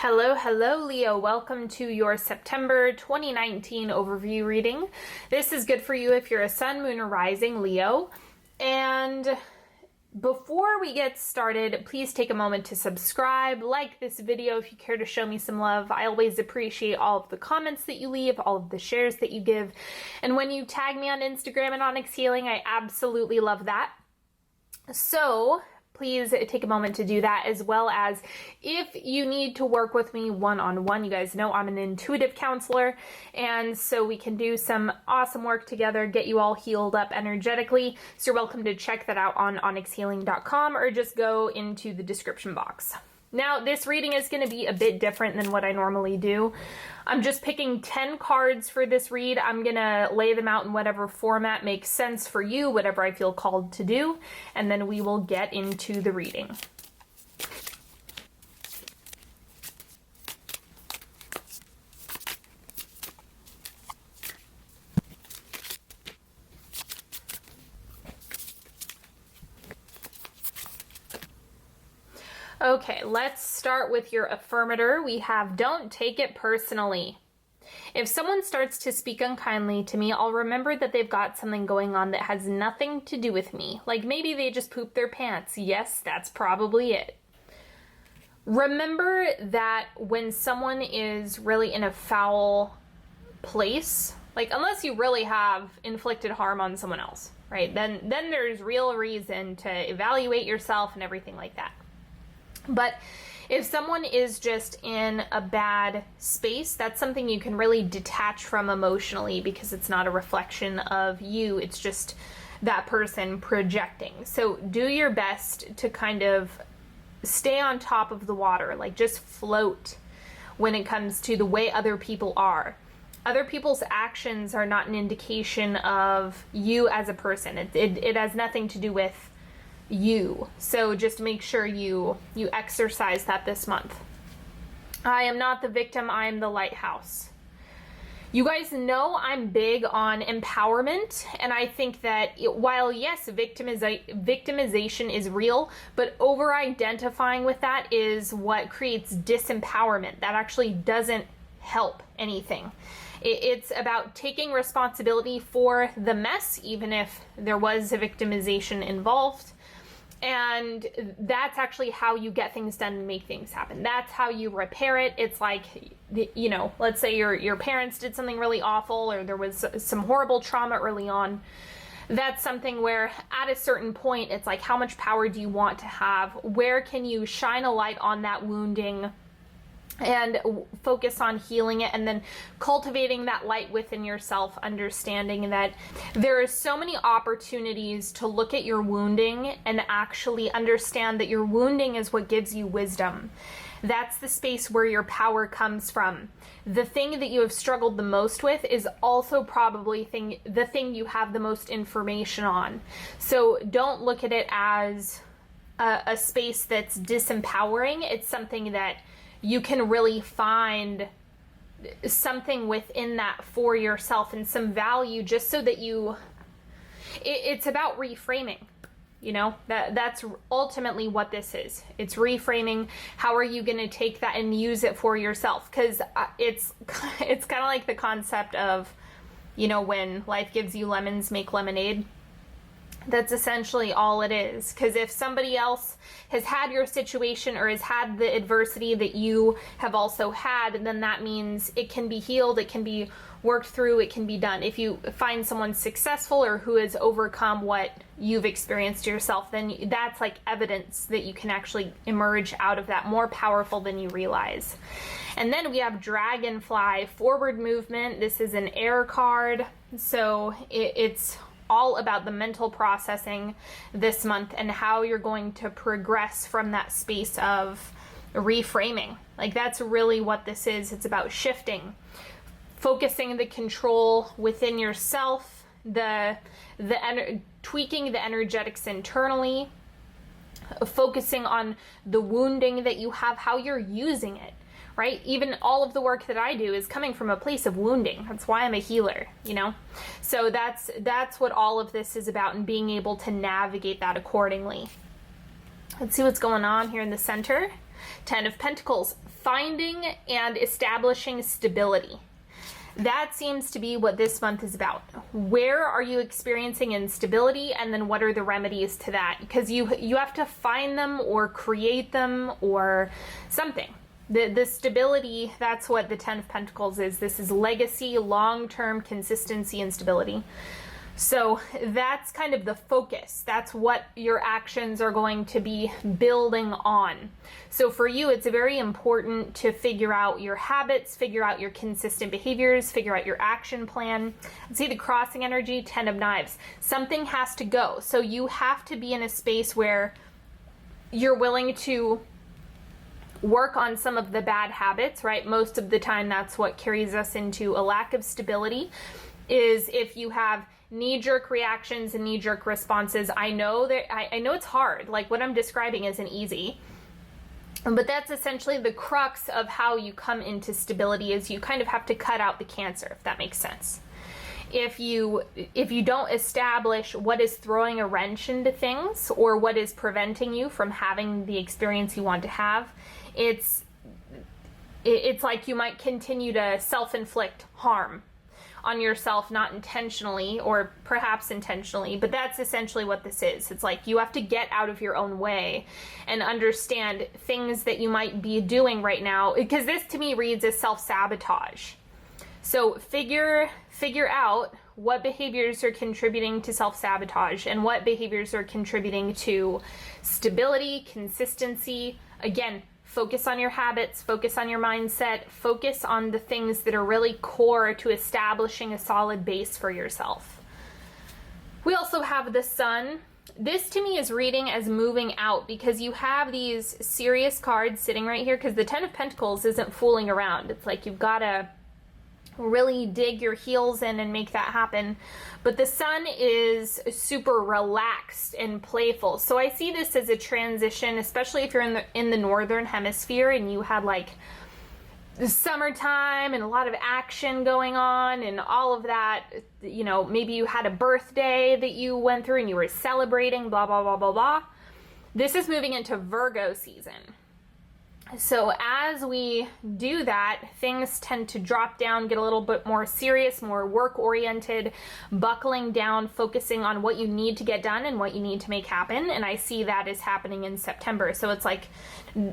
Hello, hello, Leo. Welcome to your September 2019 overview reading. This is good for you if you're a sun, moon, or rising Leo. And before we get started, please take a moment to subscribe, like this video if you care to show me some love. I always appreciate all of the comments that you leave, all of the shares that you give. And when you tag me on Instagram and Onyx Healing, I absolutely love that. So please take a moment to do that, as well as if you need to work with me one-on-one. You guys know I'm an intuitive counselor, and so we can do some awesome work together, get you all healed up energetically. So you're welcome to check that out on onyxhealing.com or just go into the description box. Now, this reading is going to be a bit different than what I normally do. I'm just picking 10 cards for this read. I'm going to lay them out in whatever format makes sense for you, whatever I feel called to do, and then we will get into the reading. Okay, let's start with your affirmator. We have don't take it personally. If someone starts to speak unkindly to me, I'll remember that they've got something going on that has nothing to do with me. Like maybe they just pooped their pants. Yes, that's probably it. Remember that when someone is really in a foul place, like unless you really have inflicted harm on someone else, right? Then there's real reason to evaluate yourself and everything like that. But if someone is just in a bad space, that's something you can really detach from emotionally because it's not a reflection of you. It's just that person projecting. So do your best to kind of stay on top of the water, like just float when it comes to the way other people are. Other people's actions are not an indication of you as a person. It has nothing to do with you. So just make sure you exercise that this month. I am not the victim, I am the lighthouse. You guys know I'm big on empowerment, and I think that while yes, victimization is real, but over-identifying with that is what creates disempowerment. That actually doesn't help anything. It's about taking responsibility for the mess, even if there was a victimization involved. And that's actually how you get things done and make things happen. That's how you repair it. It's like, you know, let's say your parents did something really awful or there was some horrible trauma early on. That's something where at a certain point, it's like, how much power do you want to have? Where can you shine a light on that wounding and focus on healing it, and then cultivating that light within yourself, understanding that there are so many opportunities to look at your wounding and actually understand that your wounding is what gives you wisdom. That's the space where your power comes from. The thing that you have struggled the most with is also probably the thing you have the most information on. So don't look at it as a space that's disempowering. It's something that you can really find something within that for yourself and some value, just so that it's about reframing, you know, that's ultimately what this is. It's reframing. How are you going to take that and use it for yourself? Because it's kind of like the concept of, you know, when life gives you lemons, make lemonade. That's essentially all it is. Because if somebody else has had your situation or has had the adversity that you have also had, then that means it can be healed, it can be worked through, it can be done. If you find someone successful or who has overcome what you've experienced yourself, then that's like evidence that you can actually emerge out of that more powerful than you realize. And then we have Dragonfly, forward movement. This is an air card. So it's all about the mental processing this month and how you're going to progress from that space of reframing. Like that's really what this is. It's about shifting, focusing the control within yourself, tweaking the energetics internally, focusing on the wounding that you have, how you're using it. Right? Even all of the work that I do is coming from a place of wounding. That's why I'm a healer, you know? So that's what all of this is about, and being able to navigate that accordingly. Let's see what's going on here in the center. Ten of Pentacles, finding and establishing stability. That seems to be what this month is about. Where are you experiencing instability, and then what are the remedies to that? Because you have to find them or create them or something. The stability, that's what the Ten of Pentacles is. This is legacy, long-term consistency and stability. So that's kind of the focus. That's what your actions are going to be building on. So for you, it's very important to figure out your habits, figure out your consistent behaviors, figure out your action plan. See the crossing energy, Ten of Knives. Something has to go. So you have to be in a space where you're willing to work on some of the bad habits, right? Most of the time, that's what carries us into a lack of stability, is if you have knee-jerk reactions and knee-jerk responses. I know that I know it's hard. Like, what I'm describing isn't easy, but that's essentially the crux of how you come into stability, is you kind of have to cut out the cancer, if that makes sense. If you don't establish what is throwing a wrench into things or what is preventing you from having the experience you want to have, it's like you might continue to self-inflict harm on yourself, not intentionally, or perhaps intentionally, but that's essentially what this is. It's like you have to get out of your own way and understand things that you might be doing right now, because this to me reads as self-sabotage. So figure out what behaviors are contributing to self-sabotage and what behaviors are contributing to stability, consistency. Again, focus on your habits, focus on your mindset, focus on the things that are really core to establishing a solid base for yourself. We also have the Sun. This to me is reading as moving out, because you have these serious cards sitting right here, because the Ten of Pentacles isn't fooling around. It's like you've got to really dig your heels in and make that happen. But the Sun is super relaxed and playful. So I see this as a transition, especially if you're in the northern hemisphere and you had like the summertime and a lot of action going on and all of that. You know, maybe you had a birthday that you went through and you were celebrating, blah, blah, blah, blah, blah. This is moving into Virgo season. So as we do that, things tend to drop down, get a little bit more serious, more work-oriented, buckling down, focusing on what you need to get done and what you need to make happen. And I see that is happening in September. So it's like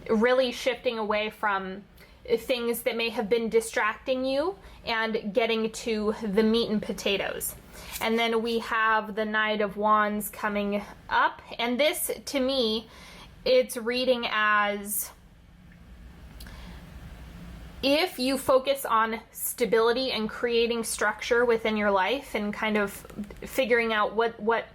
really shifting away from things that may have been distracting you and getting to the meat and potatoes. And then we have the Knight of Wands coming up. And this, to me, it's reading as, if you focus on stability and creating structure within your life and kind of figuring out what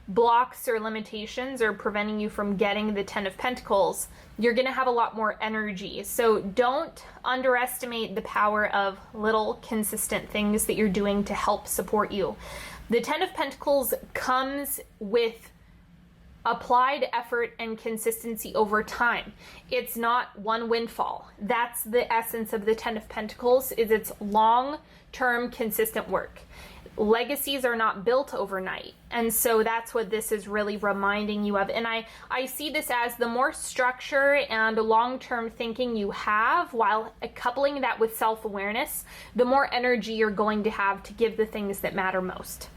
blocks or limitations are preventing you from getting the Ten of Pentacles, you're going to have a lot more energy. So don't underestimate the power of little consistent things that you're doing to help support you. The Ten of Pentacles comes with applied effort and consistency over time. It's not one windfall. That's the essence of the Ten of Pentacles, is it's long-term consistent work. Legacies are not built overnight. And so that's what this is really reminding you of. And I see this as the more structure and long-term thinking you have, while coupling that with self-awareness, the more energy you're going to have to give the things that matter most.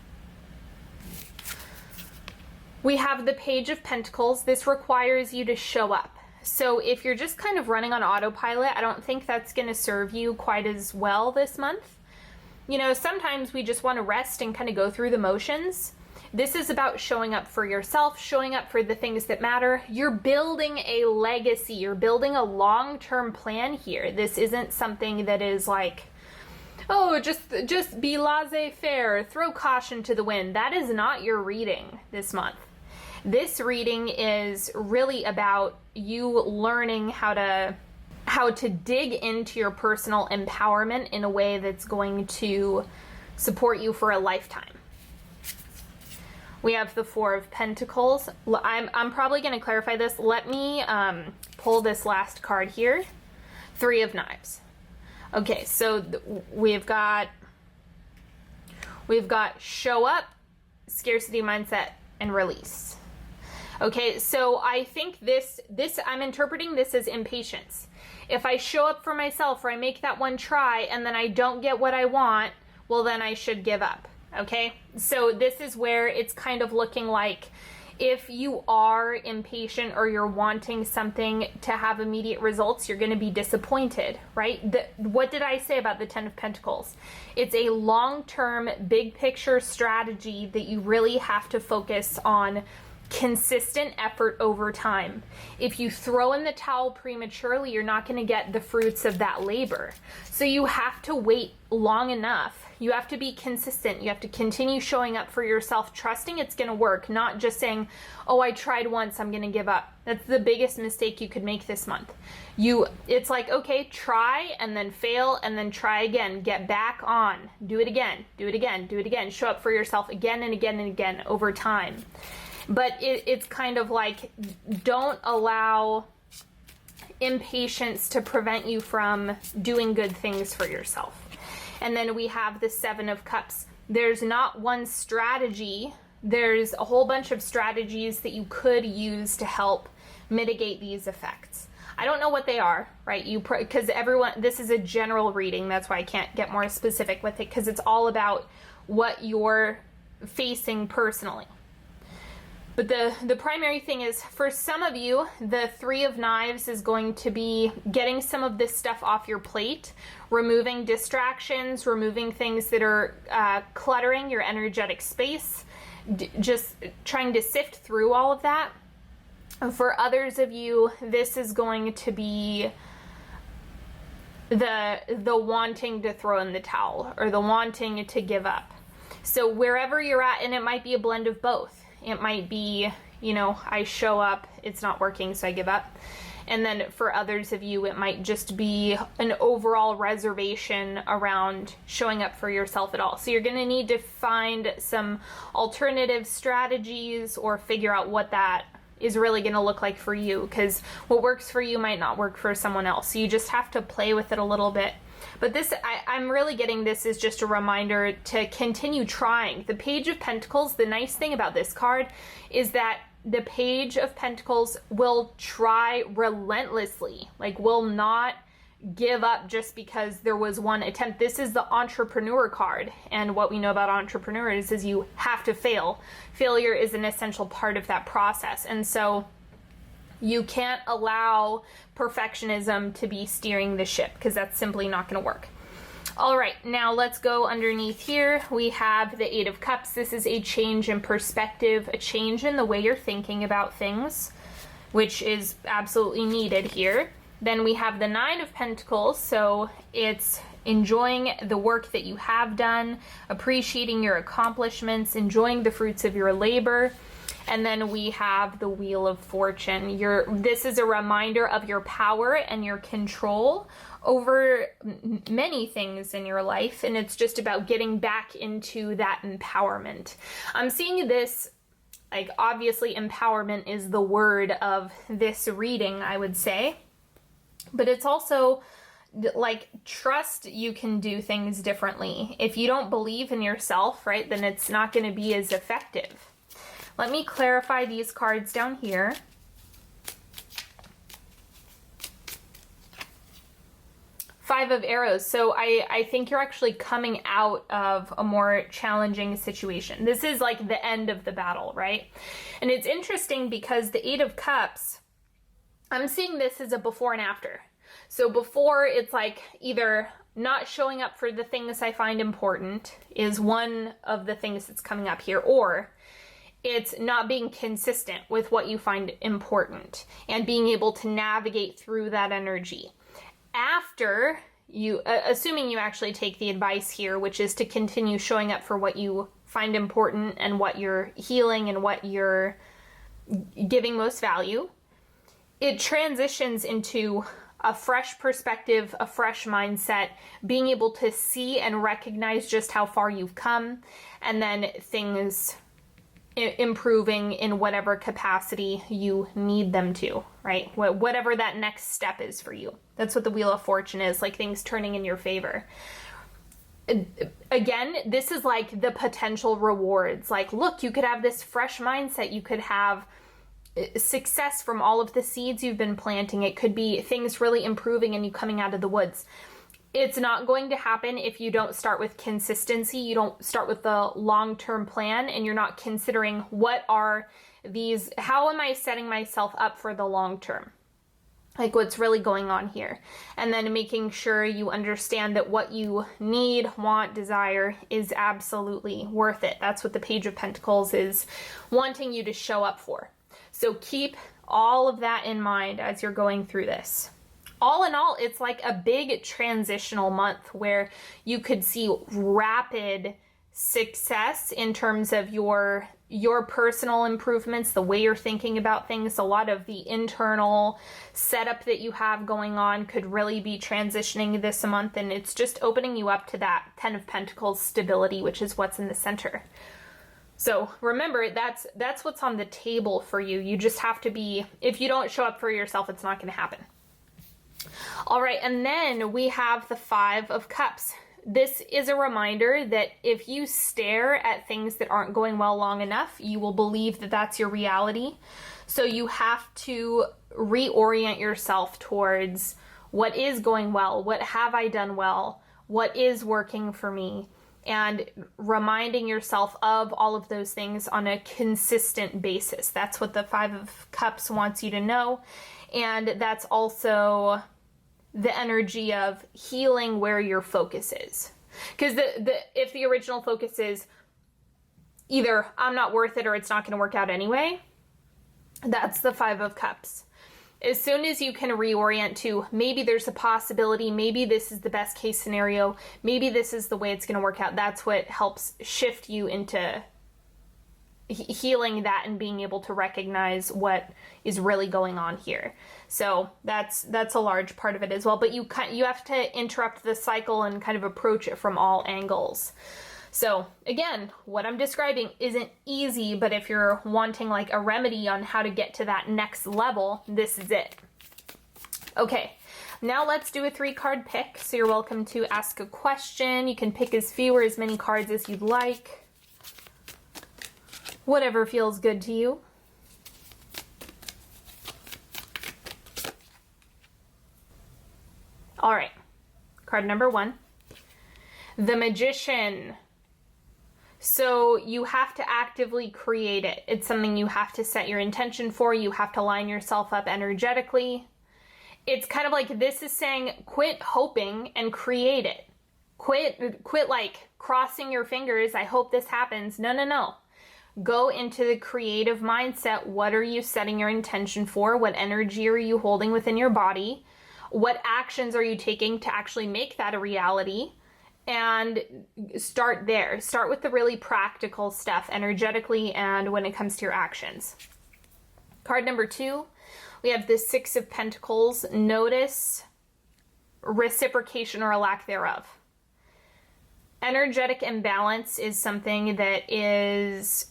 We have the Page of Pentacles. This requires you to show up. So if you're just kind of running on autopilot, I don't think that's going to serve you quite as well this month. You know, sometimes we just want to rest and kind of go through the motions. This is about showing up for yourself, showing up for the things that matter. You're building a legacy. You're building a long-term plan here. This isn't something that is like, oh, just be laissez-faire, throw caution to the wind. That is not your reading this month. This reading is really about you learning how to dig into your personal empowerment in a way that's going to support you for a lifetime. We have the Four of Pentacles. I'm probably going to clarify this. Let me pull this last card here. Three of Knives. Okay, so we've got show up, scarcity mindset, and release. Okay, so I think this I'm interpreting this as impatience. If I show up for myself, or I make that one try and then I don't get what I want, well, then I should give up. Okay, so this is where it's kind of looking like, if you are impatient or you're wanting something to have immediate results, you're going to be disappointed, right? What did I say about the Ten of Pentacles? It's a long-term, big picture strategy that you really have to focus on consistent effort over time. If you throw in the towel prematurely, you're not going to get the fruits of that labor. So you have to wait long enough. You have to be consistent. You have to continue showing up for yourself, trusting it's going to work, not just saying, oh, I tried once, I'm going to give up. That's the biggest mistake you could make this month. It's like, okay, try and then fail and then try again. Get back on. Do it again. Do it again. Do it again. Show up for yourself again and again and again over time. But it's kind of like, don't allow impatience to prevent you from doing good things for yourself. And then we have the Seven of Cups. There's not one strategy. There's a whole bunch of strategies that you could use to help mitigate these effects. I don't know what they are, right? Because this is a general reading. That's why I can't get more specific with it, because it's all about what you're facing personally. But the primary thing is, for some of you, the Three of Knives is going to be getting some of this stuff off your plate, removing distractions, removing things that are cluttering your energetic space, just trying to sift through all of that. For others of you, this is going to be the wanting to throw in the towel, or the wanting to give up. So wherever you're at, and it might be a blend of both. It might be, I show up, it's not working, so I give up. And then for others of you, it might just be an overall reservation around showing up for yourself at all. So you're going to need to find some alternative strategies, or figure out what that is really going to look like for you, because what works for you might not work for someone else. So you just have to play with it a little bit. But I'm really getting this is just a reminder to continue trying. The Page of Pentacles, the nice thing about this card is that the Page of Pentacles will try relentlessly, will not give up just because there was one attempt. This is the Entrepreneur card, and what we know about entrepreneurs is you have to fail. Failure is an essential part of that process, and so you can't allow perfectionism to be steering the ship, because that's simply not going to work. All right, now let's go underneath here. We have the Eight of Cups. This is a change in perspective, a change in the way you're thinking about things, which is absolutely needed here. Then we have the Nine of Pentacles, so it's enjoying the work that you have done, appreciating your accomplishments, enjoying the fruits of your labor. And then we have the Wheel of Fortune. This is a reminder of your power and your control over many things in your life, and it's just about getting back into that empowerment. I'm seeing this, obviously empowerment is the word of this reading, I would say, but it's also trust you can do things differently. If you don't believe in yourself, right, then it's not going to be as effective. Let me clarify these cards down here. Five of Arrows. So I think you're actually coming out of a more challenging situation. This is like the end of the battle, right? And it's interesting because the Eight of Cups, I'm seeing this as a before and after. So before, it's either not showing up for the things I find important is one of the things that's coming up here, or it's not being consistent with what you find important and being able to navigate through that energy. After you, assuming you actually take the advice here, which is to continue showing up for what you find important and what you're healing and what you're giving most value, it transitions into a fresh perspective, a fresh mindset, being able to see and recognize just how far you've come, and then things improving in whatever capacity you need them to, right? Whatever that next step is for you. That's what the Wheel of Fortune is, things turning in your favor. Again, this is the potential rewards. Look, you could have this fresh mindset. You could have success from all of the seeds you've been planting. It could be things really improving and you coming out of the woods. It's not going to happen if you don't start with consistency. You don't start with the long-term plan, and you're not considering how am I setting myself up for the long term? Like, what's really going on here? And then making sure you understand that what you need, want, desire is absolutely worth it. That's what the Page of Pentacles is wanting you to show up for. So keep all of that in mind as you're going through this. All in all, it's like a big transitional month where you could see rapid success in terms of your personal improvements, the way you're thinking about things. A lot of the internal setup that you have going on could really be transitioning this month, and it's just opening you up to that Ten of Pentacles stability, which is what's in the center. So remember, that's what's on the table for you. You just have to be, if you don't show up for yourself, it's not going to happen. All right, and then we have the Five of Cups. This is a reminder that if you stare at things that aren't going well long enough, you will believe that that's your reality. So you have to reorient yourself towards what is going well, what have I done well, what is working for me, and reminding yourself of all of those things on a consistent basis. That's what the Five of Cups wants you to know. And that's also the energy of healing where your focus is. Because if the original focus is either I'm not worth it or it's not going to work out anyway, that's the Five of Cups. As soon as you can reorient to maybe there's a possibility, maybe this is the best case scenario, maybe this is the way it's going to work out, that's what helps shift you into healing that and being able to recognize what is really going on here. So that's a large part of it as well. But you have to interrupt the cycle and kind of approach it from all angles. So again, what I'm describing isn't easy, but if you're wanting like a remedy on how to get to that next level, this is it. Okay, now let's do a 3-card pick. So you're welcome to ask a question. You can pick as few or as many cards as you'd like. Whatever feels good to you. All right, card number 1, the Magician. So you have to actively create it. It's something you have to set your intention for. You have to line yourself up energetically. It's kind of like this is saying quit hoping and create it. Quit like crossing your fingers. I hope this happens. No. Go into the creative mindset. What are you setting your intention for? What energy are you holding within your body? What actions are you taking to actually make that a reality? And start there. Start with the really practical stuff energetically and when it comes to your actions. Card number 2, we have the Six of Pentacles. Notice reciprocation or a lack thereof. Energetic imbalance is something that is...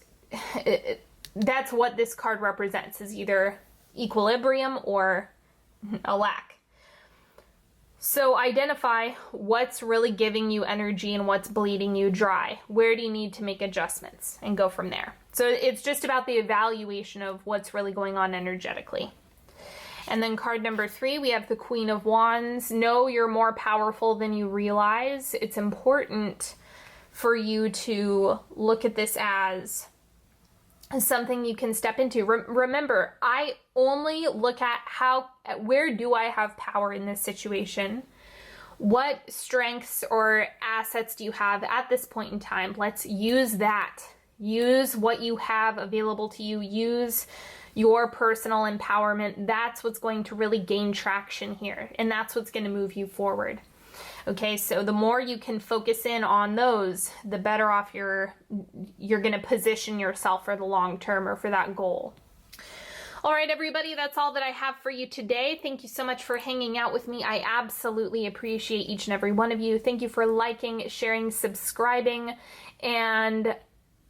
that's what this card represents, is either equilibrium or a lack. So identify what's really giving you energy and what's bleeding you dry. Where do you need to make adjustments? And go from there. So it's just about the evaluation of what's really going on energetically. And then card number 3, we have the Queen of Wands. Know you're more powerful than you realize. It's important for you to look at this as something you can step into. Remember, I only look at where do I have power in this situation? What strengths or assets do you have at this point in time? Let's use that. Use what you have available to you. Use your personal empowerment. That's what's going to really gain traction here. And that's what's going to move you forward. Okay, so the more you can focus in on those, the better off you're going to position yourself for the long term or for that goal. All right, everybody, that's all that I have for you today. Thank you so much for hanging out with me. I absolutely appreciate each and every one of you. Thank you for liking, sharing, subscribing, and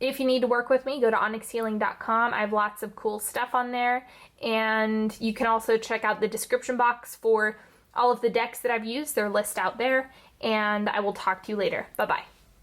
if you need to work with me, go to onyxhealing.com. I have lots of cool stuff on there, and you can also check out the description box for all of the decks that I've used. They're listed out there, and I will talk to you later. Bye-bye.